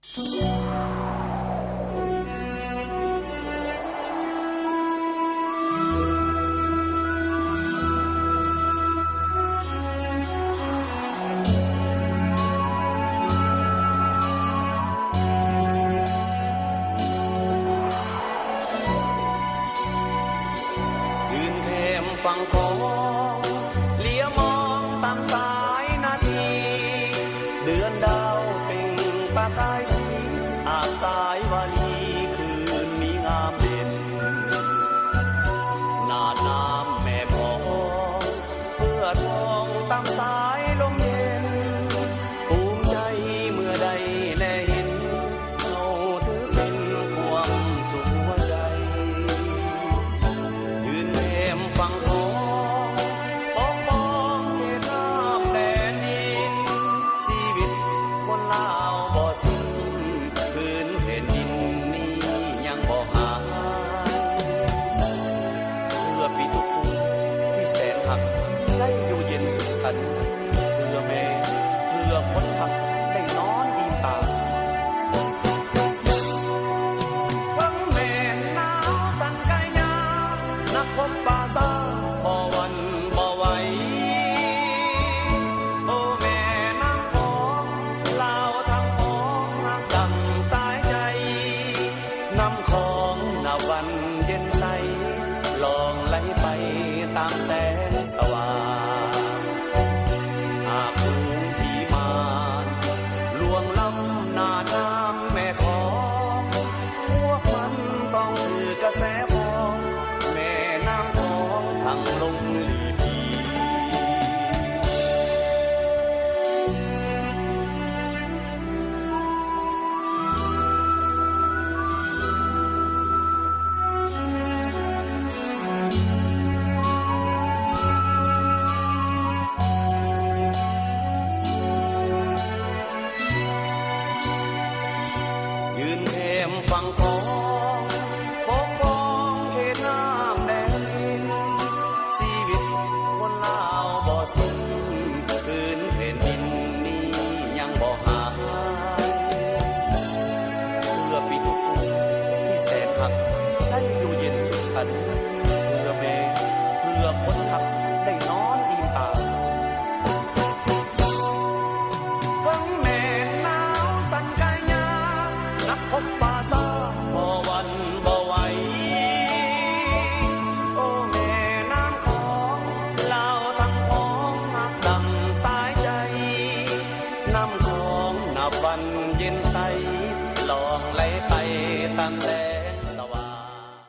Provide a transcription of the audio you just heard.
ยืนแคมฟังของเลี้ยมองตามสายนาทีเดือนดาวเป่งประกายสีอาบสายวาลีคืนนี้งามเด่นนาดน้ำแม่พองเพื่อทองตามสายลมเย็นภูมิใจเมื่อใดแลเห็นเราถือเป็นความสุขหัวใจยืนแคมฟังของปกป้องเขตน้ำแดนดินชีวิตคนลาวบ่สิ้นคืนแผ่นดินนี้ยังบ่หายเพื่อปีทุกภูที่แสนหักได้อยู่เย็นสุขสันต์เพื่อแม่เพื่อคนทักได้นอนดีตาวังแม่หนาวสั่นกายยานักพบป่าซาพอวันบ่ไหวโอ้แม่น้ำของลาวทั้งพ้องหักดังสายใจน้ำของนาวันเย็นใสลองไหลไปตามแสงสว่างหากผู้ที่มาล่วงล้ำหน้าน้ำแม่ของพวกมันต้องถือกระแสฟองแม่น้ำของทั้งลงลีพี ยืนแคมฟังของปกป้องเขตน้ำแดนดินชีวิตคนลาวบ่สิ้นคืนแผ่นดินนี้ยังบ่หายเพื่อปีทุกภูที่แสนหักได้อยู่เย็นสุขสันต์เพื่อแม่เพื่อคนทักได้นอนอิ่มตาวังแม่หนาวสั่นกายยานักพบป่าซาพอวันบ่ไหวโอ้แม่น้ำของลาวทั้งพ้องหักดังสายใจน้ำของนับวันเย็นใสลองไหลไปตามแสง